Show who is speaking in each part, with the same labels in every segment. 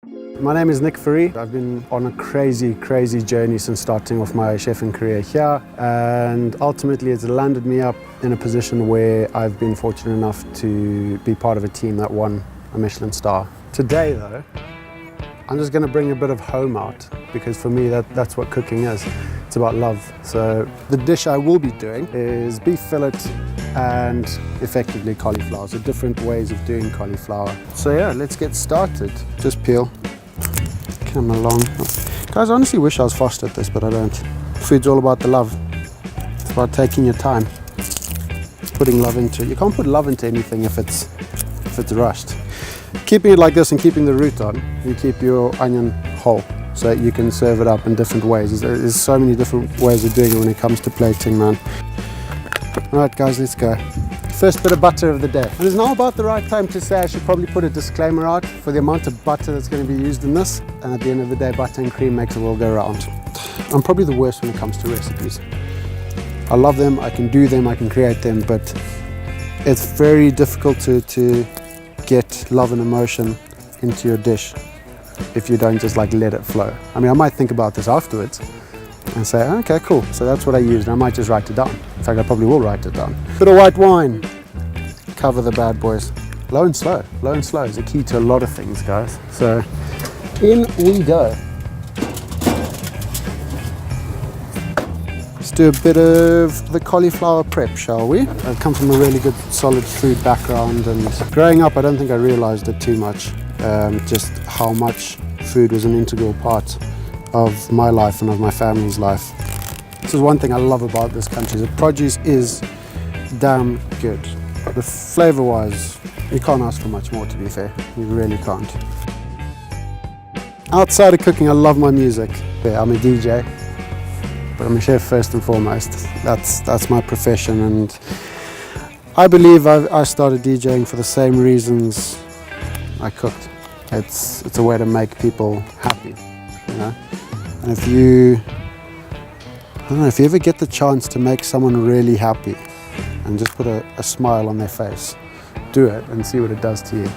Speaker 1: My name is Fourie. I've been on a crazy journey since starting off my chefing career here, and ultimately it's landed me up in a position where I've been fortunate enough to be part of a team that won a Michelin star. Today though, I'm just going to bring a bit of home out, because for me that's what cooking is. It's about love. So the dish I will be doing is beef fillet and effectively cauliflower. So different ways of doing cauliflower. So yeah, let's get started. Just peel. Come along. Guys, I honestly wish I was fast at this, but I don't. Food's all about the love. It's about taking your time, putting love into it. You can't put love into anything if it's rushed. Keeping it like this and keeping the root on, you keep your onion whole, so that you can serve it up in different ways. There's so many different ways of doing it when it comes to plating, man. Alright guys, let's go. First bit of butter of the day. And it's now about the right time to say I should probably put a disclaimer out for the amount of butter that's going to be used in this. And at the end of the day, butter and cream makes the world go round. I'm probably the worst when it comes to recipes. I love them, I can do them, I can create them, but it's very difficult to get love and emotion into your dish if you don't just like let it flow. I mean, I might think about this afterwards and say, okay, cool, so that's what I used, and I might just write it down. In fact, I probably will write it down. Bit of white wine, cover the bad boys. Low and slow is the key to a lot of things, guys. So, in we go. Let's do a bit of the cauliflower prep, shall we? I've come from a really good, solid food background, and growing up, I don't think I realized it too much, just how much food was an integral part of my life and of my family's life. This is one thing I love about this country. The produce is damn good. The flavor-wise, you can't ask for much more, to be fair. You really can't. Outside of cooking, I love my music. Yeah, I'm a DJ, but I'm a chef first and foremost. That's my profession, and I believe I started DJing for the same reasons I cooked. It's a way to make people happy, you know. And if you ever get the chance to make someone really happy and just put a smile on their face, do it and see what it does to you.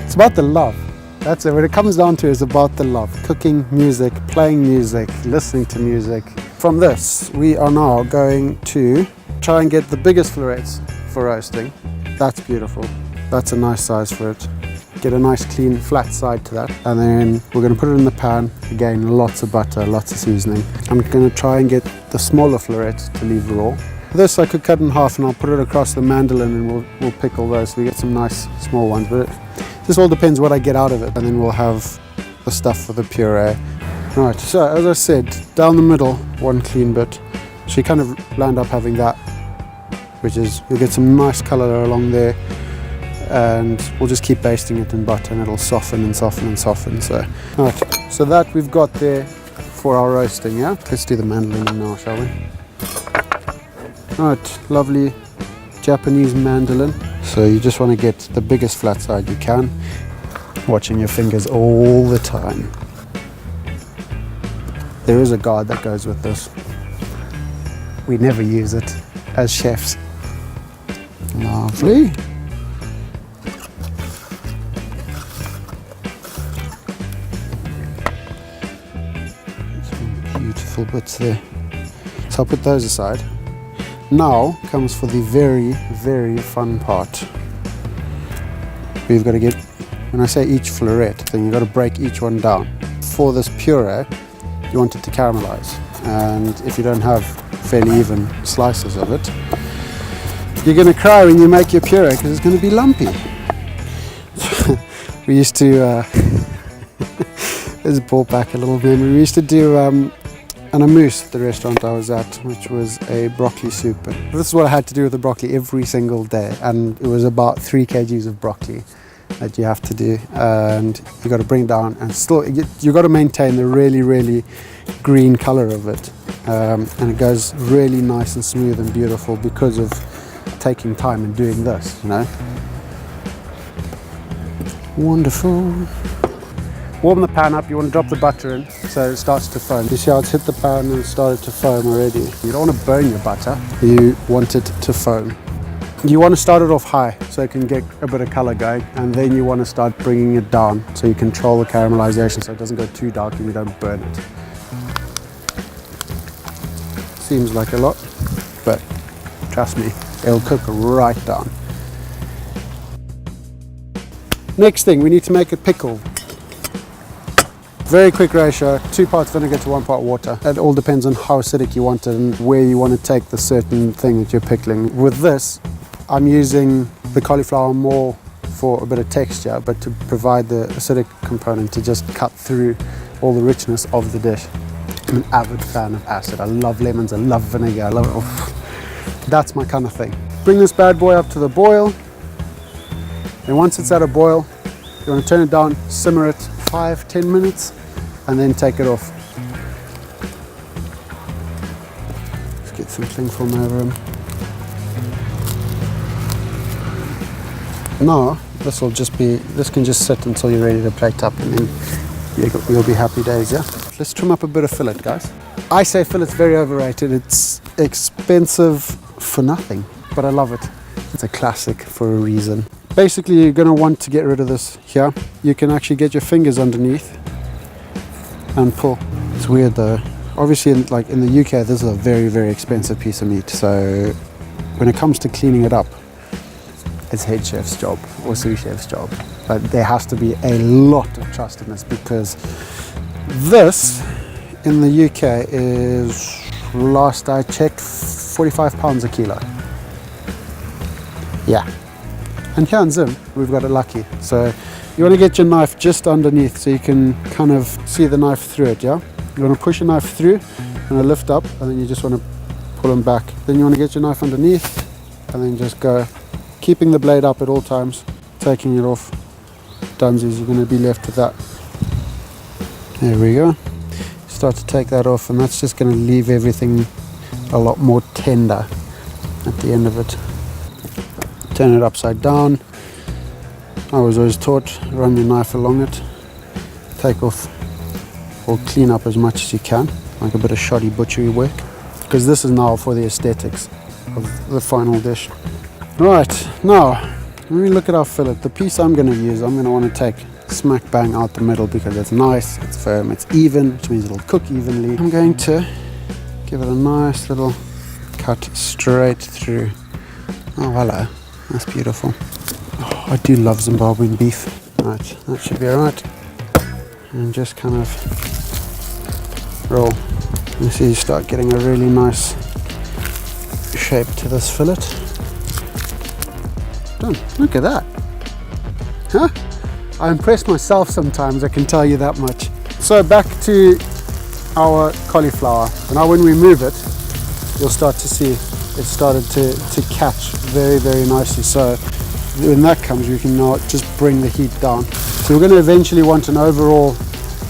Speaker 1: It's about the love. That's it. What it comes down to is about the love. Cooking music, playing music, listening to music. From this, we are now going to try and get the biggest florets for roasting. That's beautiful. That's a nice size for it. Get a nice clean flat side to that, and then we're going to put it in the pan. Again, lots of butter, lots of seasoning. I'm going to try and get the smaller florets to leave raw. This I could cut in half, and I'll put it across the mandolin, and we'll pickle those so we get some nice small ones. But this all depends what I get out of it, and then we'll have the stuff for the puree. Right, so as I said, down the middle, one clean bit. So you kind of land up having that, which is, you'll get some nice color along there. And we'll just keep basting it in butter, and it'll soften and soften and soften. So, right, so that we've got there for our roasting, yeah? Let's do the mandolin now, shall we? Right, lovely Japanese mandolin. So you just want to get the biggest flat side you can, watching your fingers all the time. There is a guard that goes with this. We never use it as chefs. Lovely. Beautiful bits there. So I'll put those aside. Now comes for the very fun part. We've got to get, when I say each floret, then you've got to break each one down. For this puree, you want it to caramelize. And if you don't have fairly even slices of it, you're going to cry when you make your puree because it's going to be lumpy. We used to, let's pull back a little bit. We used to do an amuse at the restaurant I was at, which was a broccoli soup. And this is what I had to do with the broccoli every single day, and it was about 3 kgs of broccoli that you have to do, and you got to bring down, and still you got to maintain the really green color of it, and it goes really nice and smooth and beautiful because of taking time and doing this, you know. Wonderful. Warm the pan up, you want to drop the butter in so it starts to foam. You see how it's hit the pan and started to foam already. You don't want to burn your butter, you want it to foam. You want to start it off high so it can get a bit of color going, and then you want to start bringing it down so you control the caramelization so it doesn't go too dark and you don't burn it. Seems like a lot, but trust me, it'll cook right down. Next thing, we need to make a pickle. Very quick ratio, 2 parts vinegar to 1 part water. It all depends on how acidic you want it and where you want to take the certain thing that you're pickling. With this, I'm using the cauliflower more for a bit of texture, but to provide the acidic component to just cut through all the richness of the dish. I'm an avid fan of acid. I love lemons, I love vinegar, I love it. Oh, that's my kind of thing. Bring this bad boy up to the boil. And once it's at a boil, you want to turn it down, simmer it 5-10 minutes, and then take it off. Let's get some cling film over him. Now, this can just sit until you're ready to plate up, and then you'll be happy days, yeah? Let's trim up a bit of fillet, guys. I say fillet's very overrated. It's expensive for nothing, but I love it. It's a classic for a reason. Basically, you're going to want to get rid of this here. You can actually get your fingers underneath and pull. It's weird though. Obviously, in the UK, this is a very, very expensive piece of meat. So when it comes to cleaning it up, it's head chef's job or sous chef's job. But there has to be a lot of trust in this, because this in the UK is, last I checked, £45 a kilo. Yeah. And here in Zim, we've got it lucky. So you want to get your knife just underneath so you can kind of see the knife through it, yeah? You want to push your knife through and lift up, and then you just want to pull them back. Then you want to get your knife underneath and then just go, keeping the blade up at all times, taking it off. Dunsies, you're going to be left with that. There we go. Start to take that off, and that's just going to leave everything a lot more tender at the end of it. Turn it upside down. I was always taught, run your knife along it, take off or clean up as much as you can, like a bit of shoddy butchery work, because this is now for the aesthetics of the final dish. Right, now when we look at our fillet, the piece I'm going to use, I'm going to want to take smack bang out the middle, because it's nice, it's firm, it's even, which means it'll cook evenly. I'm going to give it a nice little cut straight through. Oh, hello. That's beautiful. Oh, I do love Zimbabwean beef. Right, that should be alright. And just kind of roll. You see, you start getting a really nice shape to this fillet. Done. Look at that. Huh? I impress myself sometimes, I can tell you that much. So back to our cauliflower. Now when we move it, you'll start to see it started to catch very, very nicely. So when that comes, you can now just bring the heat down. So we're going to eventually want an overall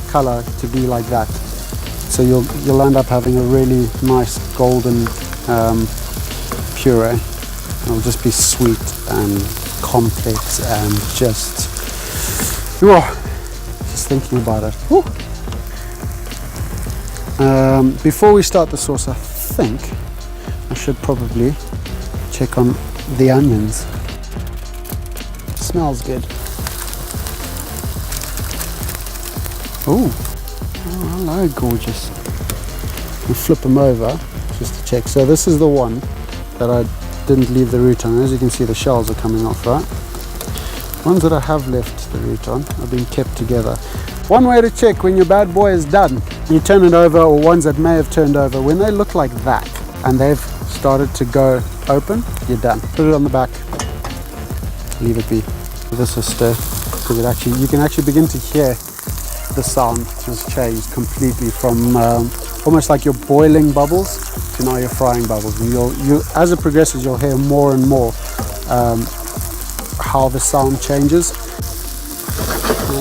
Speaker 1: color to be like that. So you'll end up having a really nice golden puree. It'll just be sweet and complex and just thinking about it. Woo. Before we start the sauce, I think I should probably check on the onions. Smells good. Oh, hello, gorgeous. We'll flip them over just to check. So this is the one that I didn't leave the root on. As you can see, the shells are coming off, right? Ones that I have left the root on are being kept together. One way to check when your bad boy is done, you turn it over, or ones that may have turned over, when they look like that and they've started to go open, you're done. Put it on the back, leave it be. This is stir, because you can actually begin to hear the sound has changed completely from almost like you're boiling bubbles to now you're frying bubbles. And as it progresses, you'll hear more and more how the sound changes.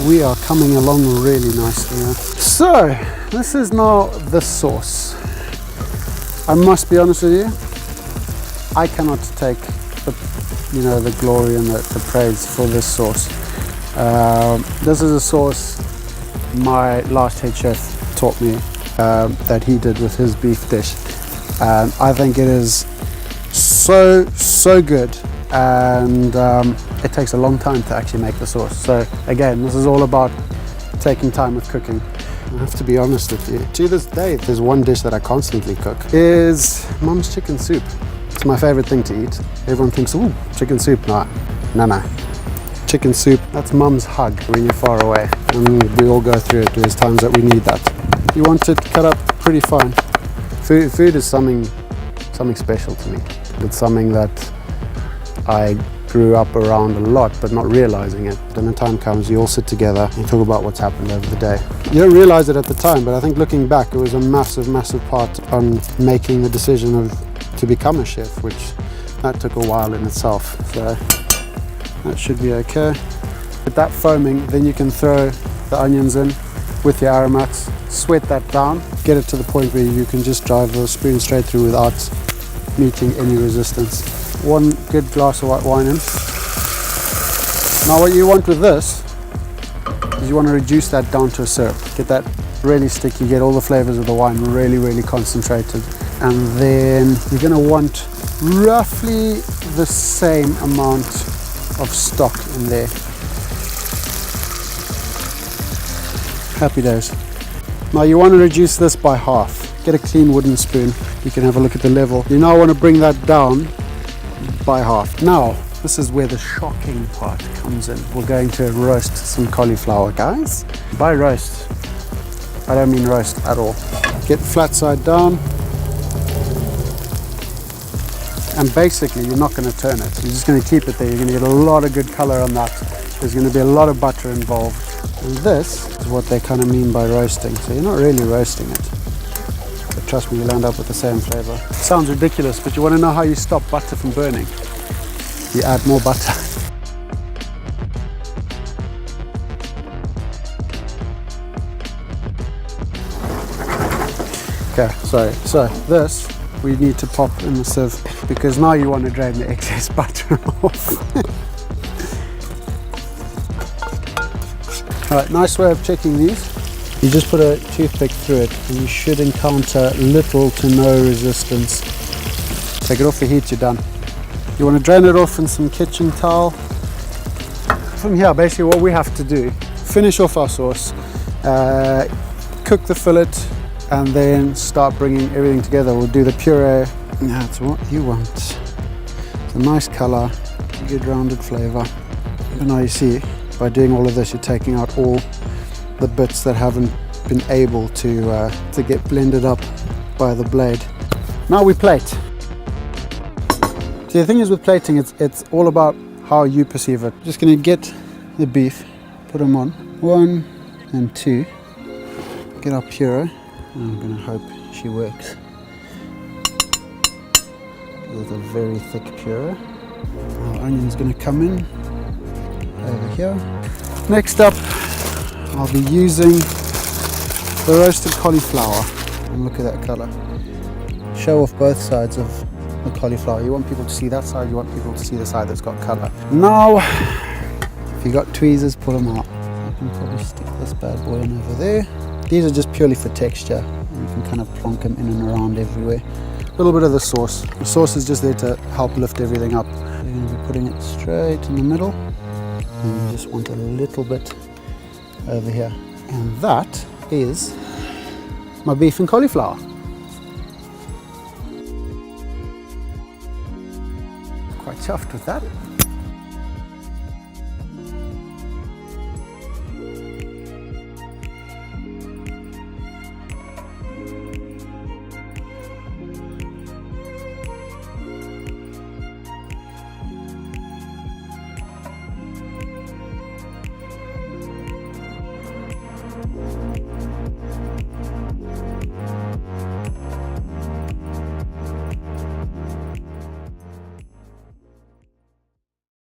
Speaker 1: We are coming along really nicely here. So this is now the sauce. I must be honest with you, I cannot take the glory and the praise for this sauce. This is a sauce my last head chef taught me that he did with his beef dish. I think it is so good and it takes a long time to actually make the sauce. So again, this is all about taking time with cooking. I have to be honest with you. To this day, there's one dish that I constantly cook, is Mum's chicken soup. It's my favorite thing to eat. Everyone thinks, ooh, chicken soup. No. Chicken soup, that's Mum's hug when you're far away. And we all go through it. There's times that we need that. You want it cut up pretty fine. Food is something special to me. It's something that I grew up around a lot, but not realizing it. When the time comes, you all sit together and talk about what's happened over the day. You don't realize it at the time, but I think looking back, it was a massive part on making the decision to become a chef, which that took a while in itself. So that should be okay. With that foaming, then you can throw the onions in with your aromats, sweat that down, get it to the point where you can just drive the spoon straight through without meeting any resistance. One good glass of white wine in. Now what you want with this is you want to reduce that down to a syrup. Get that really sticky, get all the flavors of the wine really concentrated. And then you're going to want roughly the same amount of stock in there. Happy days. Now you want to reduce this by half. Get a clean wooden spoon. You can have a look at the level. You now want to bring that down by half. Now, this is where the shocking part comes in. We're going to roast some cauliflower, guys. By roast, I don't mean roast at all. Get flat side down. And basically, you're not going to turn it. You're just going to keep it there. You're going to get a lot of good color on that. There's going to be a lot of butter involved. And this is what they kind of mean by roasting. So you're not really roasting it. But trust me, you'll end up with the same flavor. It sounds ridiculous, but you want to know how you stop butter from burning? You add more butter. Okay, so this we need to pop in the sieve, because now you want to drain the excess butter off. Alright, nice way of checking these. You just put a toothpick through it and you should encounter little to no resistance. Take it off the heat, you're done. You want to drain it off in some kitchen towel. From here, basically what we have to do, finish off our sauce, cook the fillet, and then start bringing everything together. We'll do the puree. That's what you want. It's a nice color, good rounded flavor. And now you see, by doing all of this, you're taking out all the bits that haven't been able to get blended up by the blade. Now we plate. See, the thing is with plating, it's all about how you perceive it. Just gonna get the beef, put them on. 1 and 2. Get our puree. I'm gonna hope she works. With a very thick puree. Our onion's gonna come in over here. Next up, I'll be using the roasted cauliflower. And look at that color. Show off both sides of the cauliflower. You want people to see that side, you want people to see the side that's got color. Now, if you got tweezers, pull them out. I can probably stick this bad boy in over there. These are just purely for texture. You can kind of plonk them in and around everywhere. A little bit of the sauce. The sauce is just there to help lift everything up. You're going to be putting it straight in the middle. And you just want a little bit over here. And that is my beef and cauliflower. Quite chuffed with that.